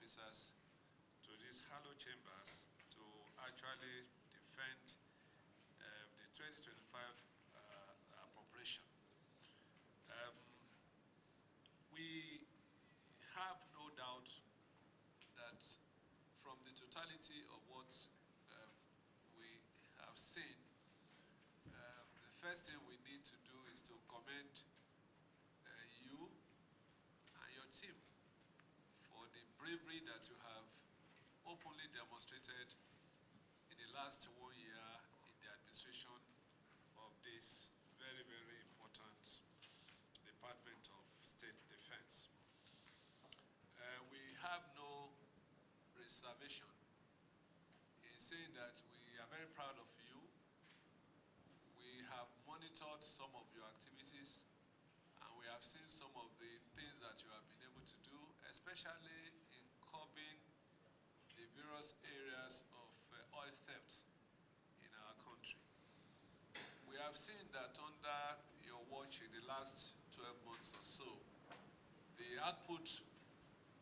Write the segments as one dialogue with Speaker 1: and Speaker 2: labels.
Speaker 1: officers to these hallowed chambers to actually defend the 2025 appropriation. We have no doubt that from the totality of what we have seen, the first thing we need to do is to commend you and your team for the bravery that you have openly demonstrated in the last 1 year in the administration of this very, very important Department of State Defense. We have no reservation in saying that we are very proud of you. We have monitored some of your activities, and we have seen some of the things that you have been able to do, especially in curbing the various areas of oil theft in our country. We have seen that under your watch in the last 12 months or so, the output,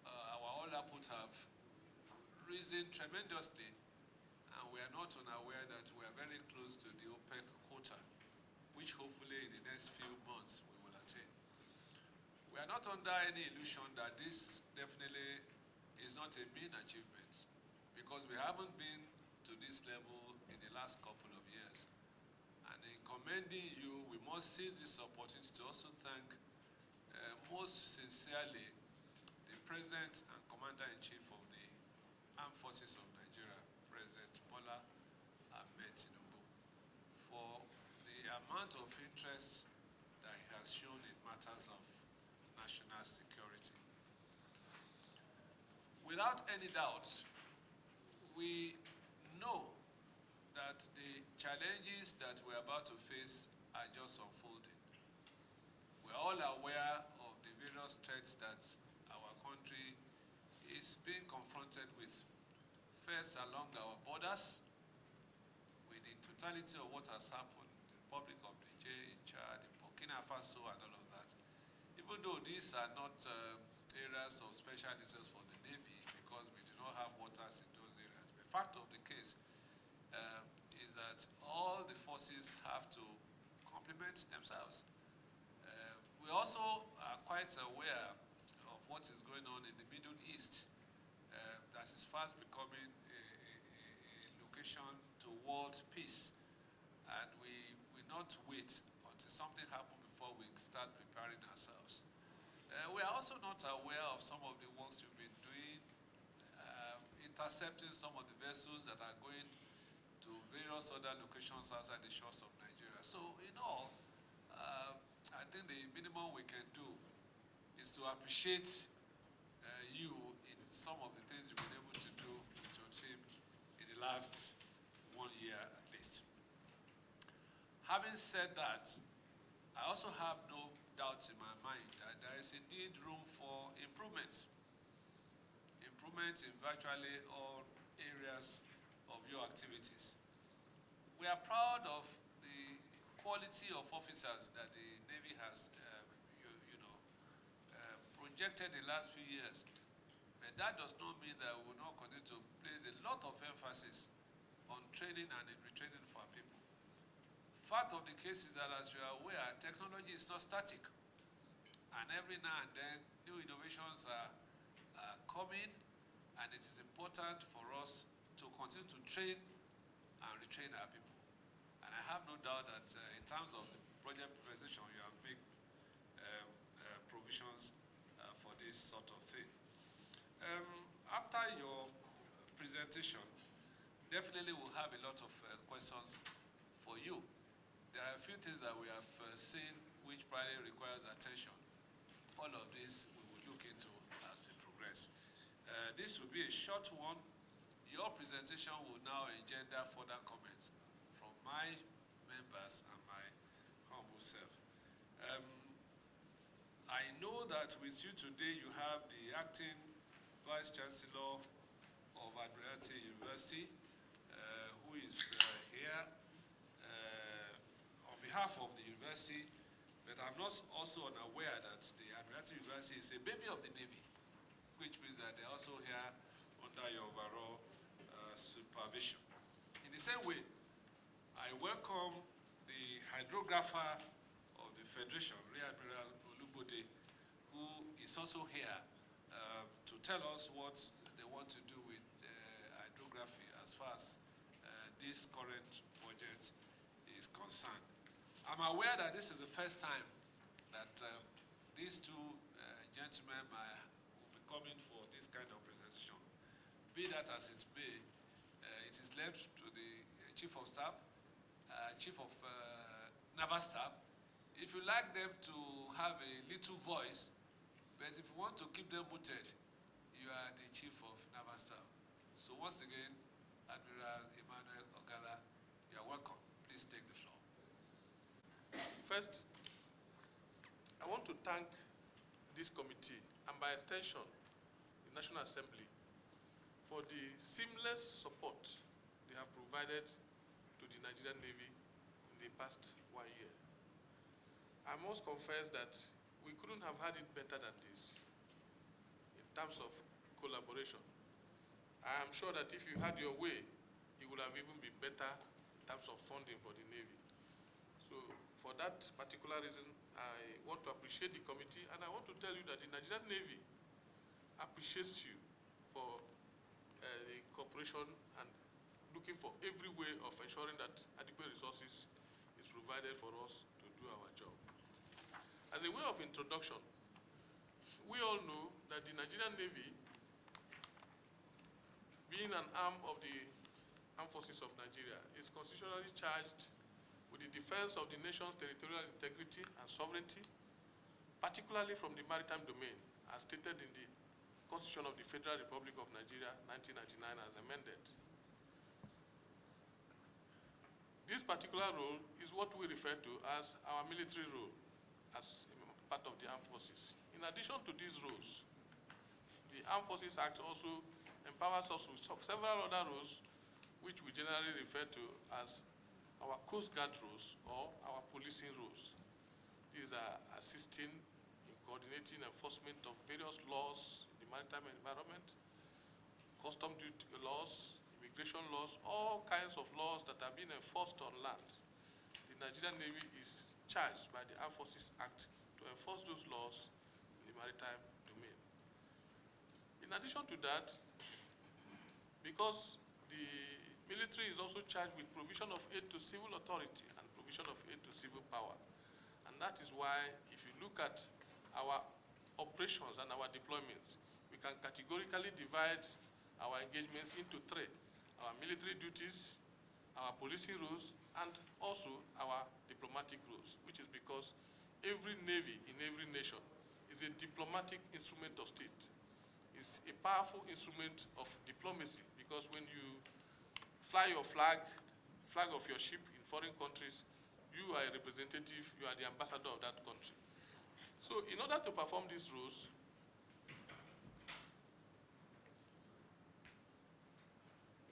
Speaker 1: our oil output have risen tremendously, and we are not unaware that we are very close to the OPEC quota, which hopefully in the next few months we will attain. We are not under any illusion that this definitely is not a mean achievement, because we haven't been to this level in the last couple of years. And in commending you, we must seize this opportunity to also thank most sincerely the President and Commander-in-Chief of the Armed Forces of Nigeria, President Bola Ahmed Tinubu, for the amount of interest that he has shown in matters of national security. Without any doubt, we know that the challenges that we're about to face are just unfolding. We're all aware of the various threats that our country is being confronted with, first along our borders, with the totality of what has happened in the Republic of Niger, in Chad, in Burkina Faso, and all of that. Even though these are not areas of special interest for the Navy, because we do not have waters in those areas. The fact of the case is that all the forces have to complement themselves. We also are quite aware of what is going on in the Middle East. That is fast becoming a location toward peace. And we will not wait until something happens before we start preparing ourselves. We are also not aware of some of the works we've been doing, intercepting some of the vessels that are going to various other locations outside the shores of Nigeria. So in all, I think the minimum we can do is to appreciate you in some of the things you've been able to do with your team in the last 1 year at least. Having said that, I also have no doubt in my mind that there is indeed room for improvement. Improvement in virtually all areas of your activities. We are proud of the quality of officers that the Navy has projected the last few years. But that does not mean that we will not continue to place a lot of emphasis on training and retraining for our people. Fact of the case is that, as you are aware, technology is not static. And every now and then, new innovations are coming, and it is important for us to continue to train and retrain our people. And I have no doubt that in terms of the project presentation, you have made provisions for this sort of thing. After your presentation, definitely we'll have a lot of questions for you. There are a few things that we have seen which probably requires attention. All of this we will look into as we progress. This will be a short one. Your presentation will now engender further comments from my members and my humble self. I know that with you today you have the acting Vice Chancellor of Admiralty University, who is here on behalf of the university, but I'm not also unaware that the Admiralty University is a baby of the Navy, which means that they're also here under your overall supervision. In the same way, I welcome the hydrographer of the Federation, Rear Admiral Olubode, who is also here to tell us what they want to do with hydrography as far as this current budget is concerned. I'm aware that this is the first time that these two gentlemen will be coming for this kind of presentation. Be that as it may, it is left to the Chief of Staff, Chief of Naval Staff. If you like them to have a little voice, but if you want to keep them muted, you are the Chief of Naval Staff. So once again, Admiral Emmanuel Ogalla, you are welcome. Please take the floor.
Speaker 2: First, I want to thank this committee and by extension, the National Assembly, for the seamless support they have provided to the Nigerian Navy in the past 1 year. I must confess that we couldn't have had it better than this in terms of collaboration. I am sure that if you had your way, it would have even been better in terms of funding for the Navy. So for that particular reason, I want to appreciate the committee, and I want to tell you that the Nigerian Navy appreciates you for the cooperation and looking for every way of ensuring that adequate resources is provided for us to do our job. As a way of introduction, we all know that the Nigerian Navy, being an arm of the Armed Forces of Nigeria, is constitutionally charged with the defense of the nation's territorial integrity and sovereignty, particularly from the maritime domain, as stated in the Constitution of the Federal Republic of Nigeria, 1999, as amended. This particular role is what we refer to as our military role, as part of the armed forces. In addition to these roles, the Armed Forces Act also empowers us with several other roles, which we generally refer to as our Coast Guard roles or our policing roles. These are assisting in coordinating enforcement of various laws in the maritime environment, custom duty laws, immigration laws, all kinds of laws that are being enforced on land. The Nigerian Navy is charged by the Armed Forces Act to enforce those laws in the maritime domain. In addition to that, because the military is also charged with provision of aid to civil authority and provision of aid to civil power. And that is why, if you look at our operations and our deployments, we can categorically divide our engagements into three: our military duties, our policing roles, and also our diplomatic roles, which is because every navy in every nation is a diplomatic instrument of state. It's a powerful instrument of diplomacy, because when you fly your flag of your ship in foreign countries, you are a representative, you are the ambassador of that country. So in order to perform these roles,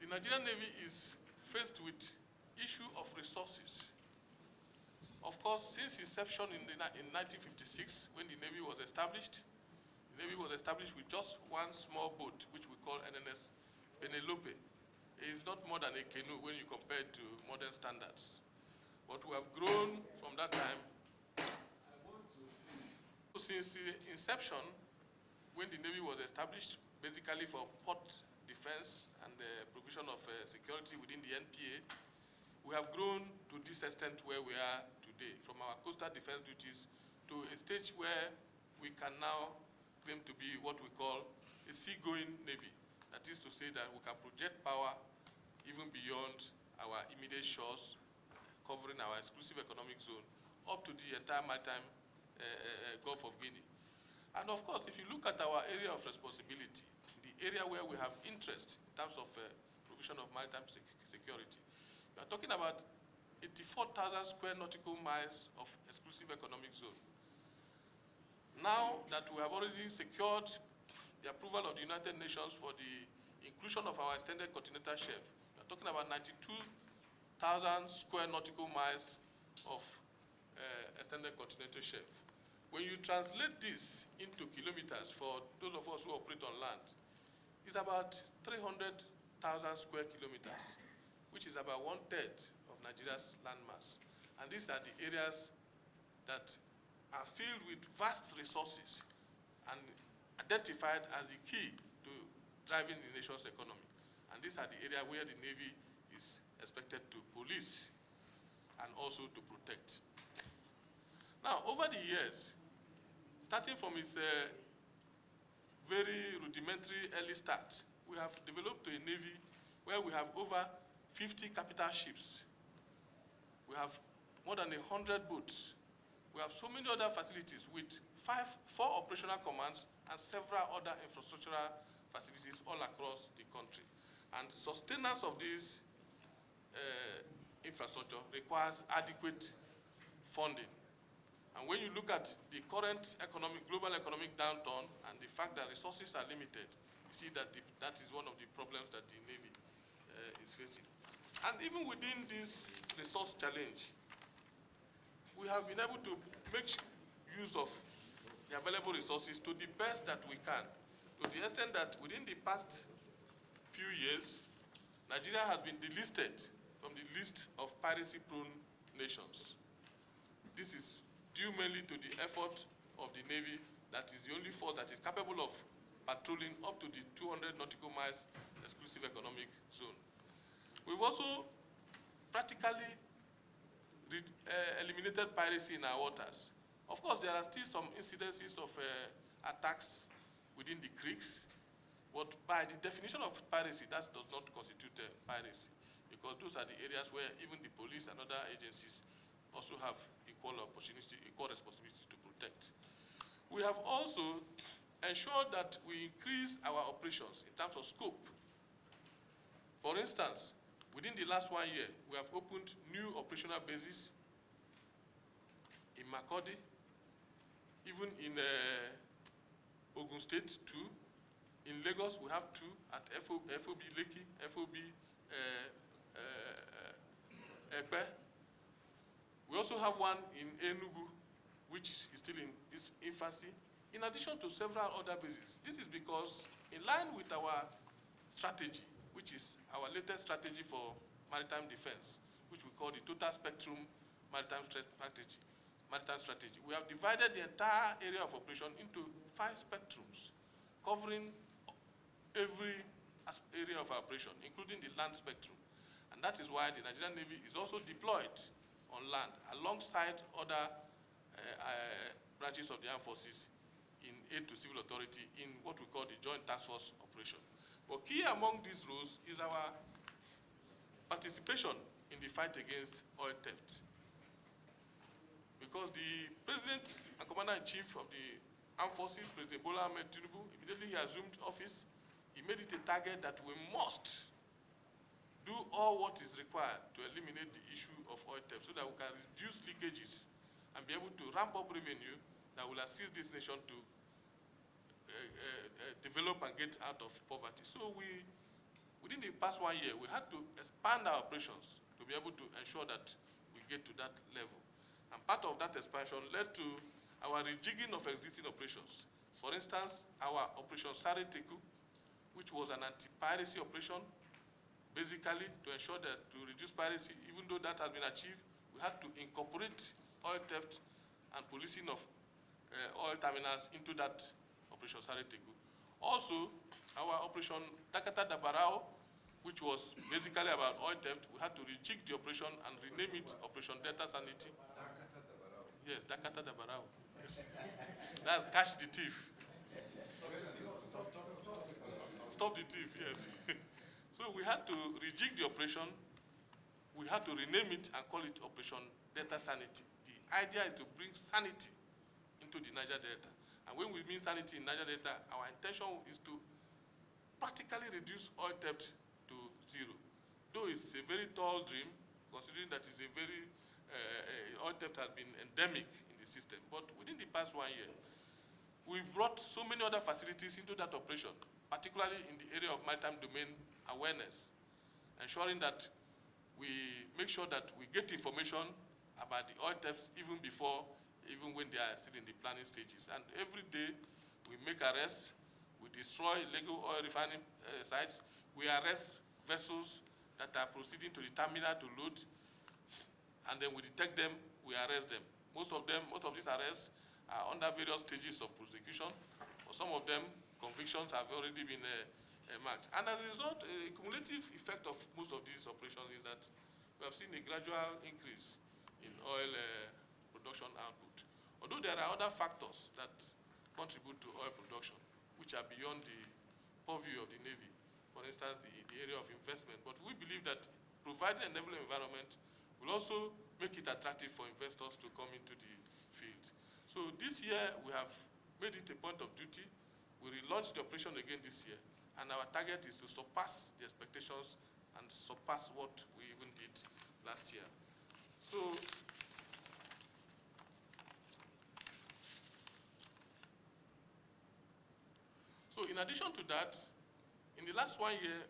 Speaker 2: the Nigerian Navy is faced with issue of resources. Of course, since inception in 1956, when the Navy was established, the Navy was established with just one small boat, which we call NNS Penelope. It is not more than a canoe when you compare it to modern standards. But we have grown from that time. Since the inception, when the Navy was established, basically for port defense and the provision of security within the NPA, we have grown to this extent where we are today, from our coastal defense duties to a stage where we can now claim to be what we call a seagoing Navy. That is to say that we can project power even beyond our immediate shores, covering our exclusive economic zone, up to the entire maritime Gulf of Guinea. And of course, if you look at our area of responsibility, the area where we have interest in terms of provision of maritime security, we are talking about 84,000 square nautical miles of exclusive economic zone. Now that we have already secured the approval of the United Nations for the inclusion of our extended continental shelf, we are talking about 92,000 square nautical miles of extended continental shelf. When you translate this into kilometers for those of us who operate on land, it's about 300,000 square kilometers, which is about 1/3 of Nigeria's landmass. And these are the areas that are filled with vast resources and identified as the key to driving the nation's economy. And these are the areas where the Navy is expected to police and also to protect. Now, over the years, starting from its very rudimentary early start, we have developed a Navy where we have over 50 capital ships. We have more than 100 boats. We have so many other facilities with 4 operational commands and several other infrastructural facilities all across the country. And sustenance of this infrastructure requires adequate funding. And when you look at the current global economic downturn and the fact that resources are limited, you see that that is one of the problems that the Navy is facing. And even within this resource challenge, we have been able to make use of the available resources to the best that we can, to the extent that within the past few years, Nigeria has been delisted from the list of piracy-prone nations. This is due mainly to the effort of the Navy that is the only force that is capable of patrolling up to the 200 nautical miles exclusive economic zone. We've also practically eliminated piracy in our waters. Of course, there are still some incidences of attacks within the creeks, but by the definition of piracy, that does not constitute piracy, because those are the areas where even the police and other agencies also have equal opportunity, equal responsibility to protect. We have also ensured that we increase our operations in terms of scope. For instance, within the last 1 year, we have opened new operational bases in Makurdi, even in Ogun State, 2. In Lagos, we have 2 at FOB Lekki, FOB Epe. We also have one in Enugu, which is still in its infancy, in addition to several other bases. This is because, in line with our strategy, which is our latest strategy for maritime defense, which we call the Total Spectrum Maritime Strategy, we have divided the entire area of operation into 5 spectrums, covering every area of our operation, including the land spectrum. And that is why the Nigerian Navy is also deployed on land alongside other branches of the armed forces in aid to civil authority in what we call the Joint Task Force operation. But key among these roles is our participation in the fight against oil theft. Because the President and Commander-in-Chief of the Armed Forces, President Bola Ahmed Tinubu, immediately he assumed office, he made it a target that we must do all what is required to eliminate the issue of oil theft so that we can reduce leakages and be able to ramp up revenue that will assist this nation to develop and get out of poverty. So within the past 1 year, we had to expand our operations to be able to ensure that we get to that level. And part of that expansion led to our rejigging of existing operations. For instance, our Operation Sare Teku, which was an anti-piracy operation, basically to ensure that to reduce piracy, even though that has been achieved, we had to incorporate oil theft and policing of oil terminals into that Operation Sare Teku. Also, our Operation Dakata Dabarao, which was basically about oil theft, we had to rejig the operation and rename it Operation Delta Sanity.
Speaker 3: Dakata Dabarao.
Speaker 2: Yes, Dakata Dabarao. Yes. That's catch the thief. Stop the thief, yes. So we had to rejig the operation. We had to rename it and call it Operation Delta Sanity. The idea is to bring sanity into the Niger Delta. And when we mean sanity in Niger Delta, our intention is to practically reduce oil theft to 0. Though it's a very tall dream, considering that it's a very, oil theft has been endemic in the system. But within the past 1 year, we brought so many other facilities into that operation, particularly in the area of maritime domain awareness, ensuring that we make sure that we get information about the oil thefts even before even when they are still in the planning stages. And every day we make arrests, we destroy illegal oil refining sites, we arrest vessels that are proceeding to the terminal to load, and then we detect them, we arrest them. Most of these arrests are under various stages of prosecution. For some of them, convictions have already been marked. And as a result, a cumulative effect of most of these operations is that we have seen a gradual increase in oil production output. Although there are other factors that contribute to oil production, which are beyond the purview of the Navy, for instance, the area of investment. But we believe that providing a naval environment will also make it attractive for investors to come into the field. So this year, we have made it a point of duty. We relaunched the operation again this year, and our target is to surpass the expectations and surpass what we even did last year. So in addition to that, in the last 1 year,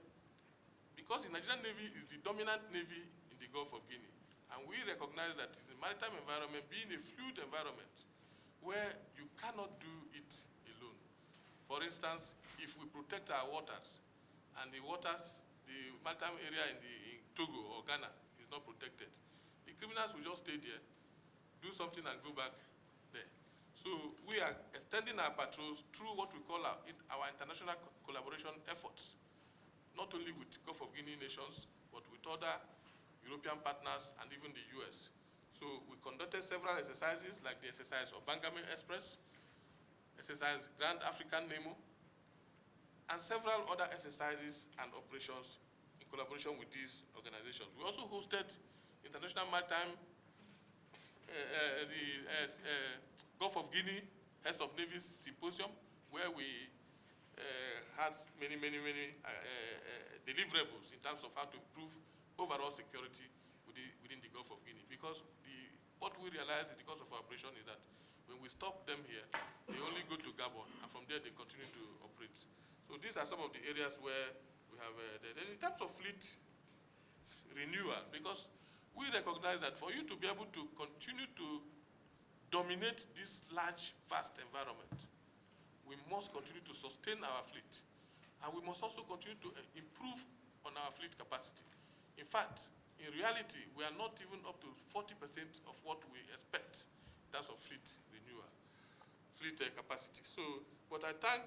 Speaker 2: because the Nigerian Navy is the dominant navy in the Gulf of Guinea, and we recognize that the maritime environment being a fluid environment where you cannot do it alone. For instance, if we protect our waters, and the maritime area in Togo or Ghana is not protected, the criminals will just stay there, do something and go back there. So we are extending our patrols through what we call our international collaboration efforts, not only with Gulf of Guinea nations, but with other European partners and even the US. So we conducted several exercises like the exercise of Bangame Express, exercise Grand African Nemo, and several other exercises and operations in collaboration with these organizations. We also hosted International Maritime, Gulf of Guinea Heads of Navy Symposium, where we had many deliverables in terms of how to improve overall security within the Gulf of Guinea. Because what we realized in the course of our operation is that when we stop them here, they only go to Gabon, and from there they continue to operate. So these are some of the areas where we have, in terms of fleet renewal, because we recognize that for you to be able to continue to dominate this large, vast environment, we must continue to sustain our fleet. And we must also continue to improve on our fleet capacity. In fact, in reality, we are not even up to 40% of what we expect in terms of fleet renewal, fleet capacity. So, but I thank,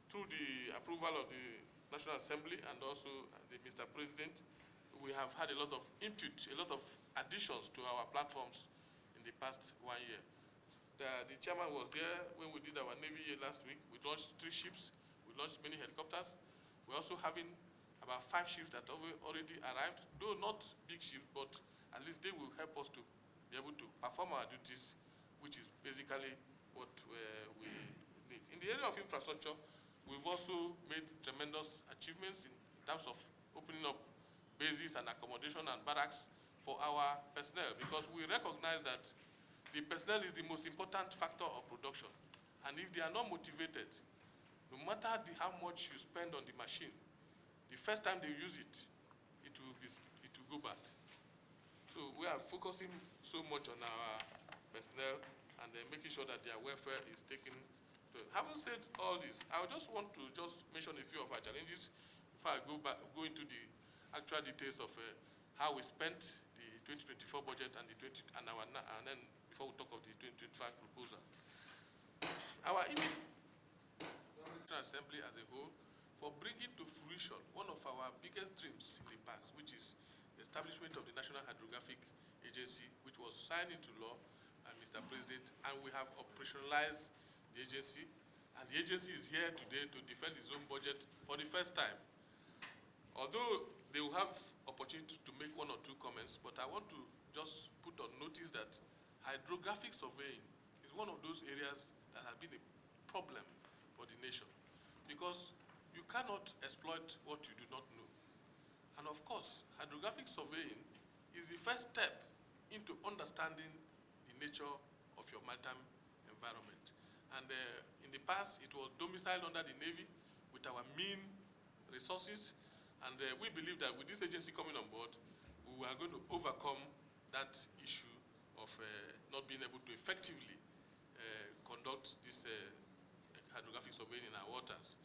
Speaker 2: through the approval of the National Assembly and also the Mr. President, we have had a lot of input, a lot of additions to our platforms in the past 1 year. The chairman was there when we did our Navy year last week. We launched 3 ships. We launched many helicopters. We're also having about 5 ships that have already arrived, though not big ships, but at least they will help us to be able to perform our duties, which is basically what we need. In the area of infrastructure, we've also made tremendous achievements in terms of opening up bases and accommodation and barracks for our personnel, because we recognize that the personnel is the most important factor of production. And if they are not motivated, no matter how much you spend on the machine, the first time they use it, it will go bad. So we are focusing so much on our personnel and making sure that their welfare is taken. Having said all this, I just want to mention a few of our challenges before I go into the actual details of how we spent the 2024 budget and then before we talk of the 2025 proposal. Our National Assembly as a whole, for bringing to fruition one of our biggest dreams in the past, which is the establishment of the National Hydrographic Agency, which was signed into law by Mr. President, and we have operationalized the agency, and the agency is here today to defend its own budget for the first time. Although they will have opportunity to make 1 or 2 comments, but I want to just put on notice that hydrographic surveying is one of those areas that has been a problem for the nation, because you cannot exploit what you do not know. And of course, hydrographic surveying is the first step into understanding the nature of your maritime environment. And in the past, it was domiciled under the Navy with our mean resources. And we believe that with this agency coming on board, we are going to overcome that issue of not being able to effectively conduct this hydrographic surveying in our waters.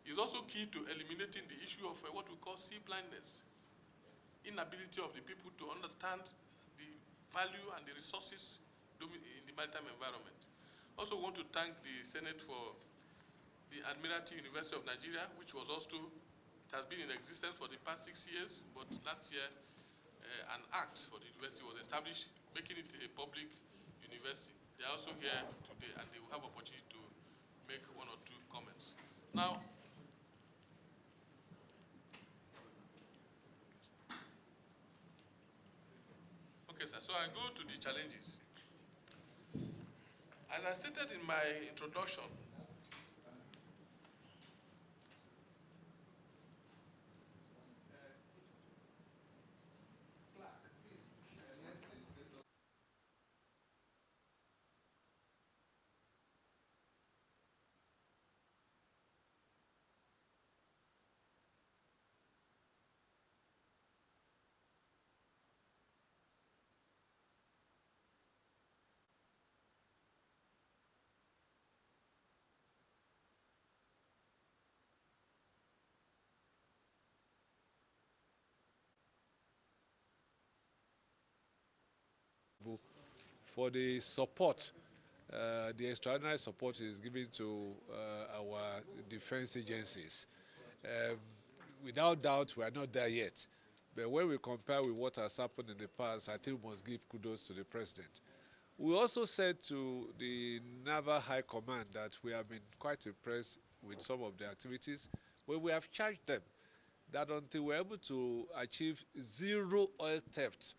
Speaker 2: It's also key to eliminating the issue of what we call sea blindness, inability of the people to understand the value and the resources in the maritime environment. Also want to thank the Senate for the Admiralty University of Nigeria, which was also, it has been in existence for the past 6 years, but last year an act for the university was established, making it a public university. They are also here today, and they will have opportunity to make 1 or 2 comments. Now, okay, sir, so I go to the challenges. As I stated in my introduction,
Speaker 1: for the support, the extraordinary support is given to our defense agencies. Without doubt, we are not there yet. But when we compare with what has happened in the past, I think we must give kudos to the President. We also said to the Naval High Command that we have been quite impressed with some of the activities, where we have charged them that until we're able to achieve zero oil theft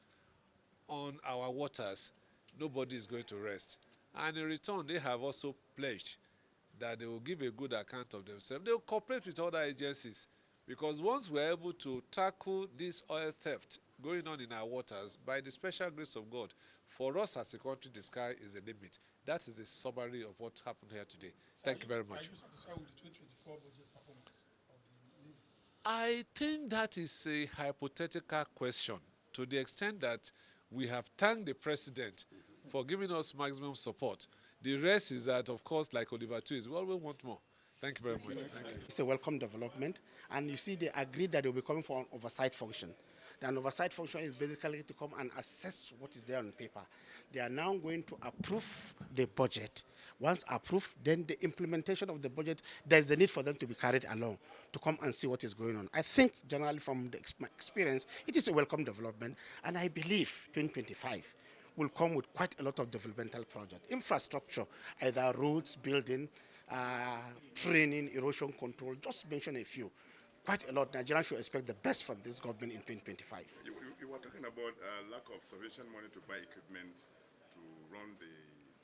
Speaker 1: on our waters, nobody is going to rest. And in return, they have also pledged that they will give a good account of themselves. They will cooperate with other agencies, because once we're able to tackle this oil theft going on in our waters, by the special grace of God, for us as a country, the sky is the limit. That is the summary of what happened here today. So thank you very much.
Speaker 3: Are you satisfied with the 2024 budget performance of the Navy?
Speaker 1: I think that is a hypothetical question, to the extent that we have thanked the President for giving us maximum support. The rest is that, of course, like Oliver too, is, well, we want more. Thank you very much. Thank you.
Speaker 4: It's a welcome development. And you see, they agreed that they'll be coming for an oversight function. The oversight function is basically to come and assess what is there on paper. They are now going to approve the budget. Once approved, then the implementation of the budget, there's a need for them to be carried along to come and see what is going on. I think, generally, from the experience, it is a welcome development. And I believe 2025 will come with quite a lot of developmental projects. Infrastructure, either roads, building, training, erosion control, just mention a few. Quite a lot. Nigerians should expect the best from this government in 2025.
Speaker 5: You were talking about lack of sufficient money to buy equipment to run the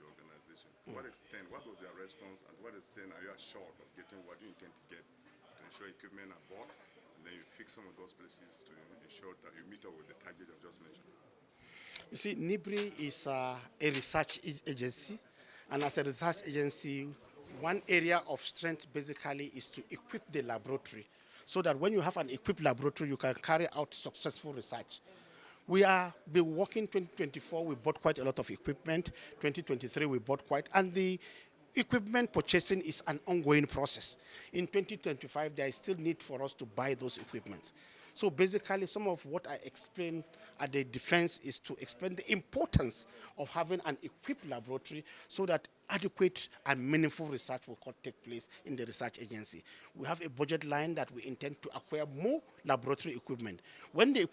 Speaker 5: organization. To what extent, what was your response, and to what extent are you assured of getting what you intend to get to ensure equipment are bought, and then you fix some of those places to ensure that you meet up with the target you just mentioned?
Speaker 4: You see, NIBRI is a research agency, and as a research agency, one area of strength basically is to equip the laboratory, so that when you have an equipped laboratory, you can carry out successful research. We are been working 2024, we bought quite a lot of equipment. 2023, we bought quite, and the equipment purchasing is an ongoing process. In 2025, there is still need for us to buy those equipments. So basically, some of what I explained at the defense is to explain the importance of having an equipped laboratory so that adequate and meaningful research will take place in the research agency. We have a budget line that we intend to acquire more laboratory equipment. When the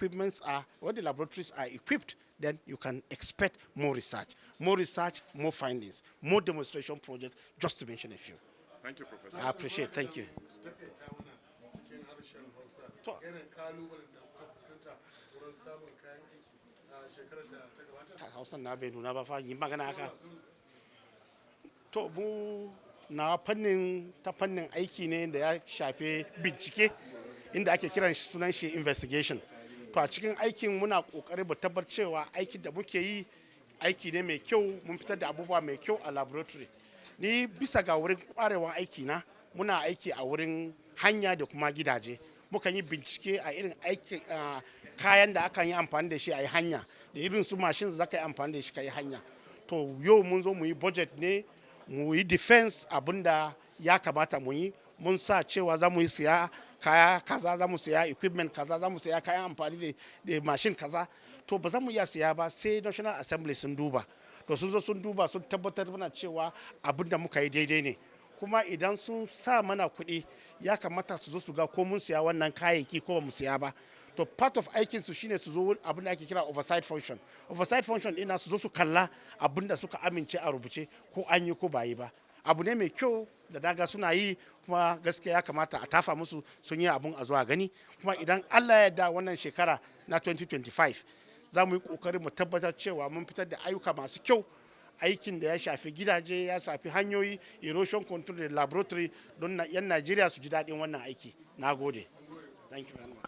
Speaker 4: laboratories are equipped, then you can expect more research, more findings, more demonstration projects, just to mention a few.
Speaker 5: Thank you, Professor.
Speaker 4: I appreciate it. Thank you. To mu na fannin aiki ne da ya shafe bincike inda ake kiran sunan shi investigation. To a cikin aikin muna kokari mu tabbatar cewa aikin da muke yi aiki ne mai kyau, mun fitar da abubuwa mai kyau a laboratory. Ni bisa ga wurin kwarewan aiki na muna aiki a wurin hanya da kuma gidaje. mukan yi bincike a irin aikin kayan da aka yi amfani da shi a yi hanya da irin su mashin da za ka yi amfani da shi ka yi hanya. To yau mun zo mu yi budget ne, mu yi defense abinda ya kamata mu yi. Mun sa cewa za mu yi siya kaya kaza, za mu siya equipment kaza, za mu siya kayan amfani da mashin kaza. To ba za mu iya siya ba sai National Assembly sun duba. To sun zo sun duba sun tabbatar mana cewa abinda muka yi daidai ne. Kuma idan sun sa mana kuɗi ya kamata su zo su ga ko mun siya wannan kayayyaki ko ba mu siya ba. To part of aikinsu shine su zo abin da ake kira oversight function. Oversight function ina su zo su kalla abin da suka amince a rubuce ko an yi ko ba yi ba. Abu ne mai kyau da daga suna yi, kuma gaskiya ya kamata a tafa musu, sun yi abun a zuwa gani. Kuma idan Allah ya yarda wannan shekara na 2025 za mu yi kokari mu tabbatar cewa mun fitar da ayyuka masu kyau, aikin da ya shafi gidaje, ya shafi hanyoyi, erosion control da laboratory, don yan Najeriya su ji daɗin wannan aiki. Na gode. Thank you very much.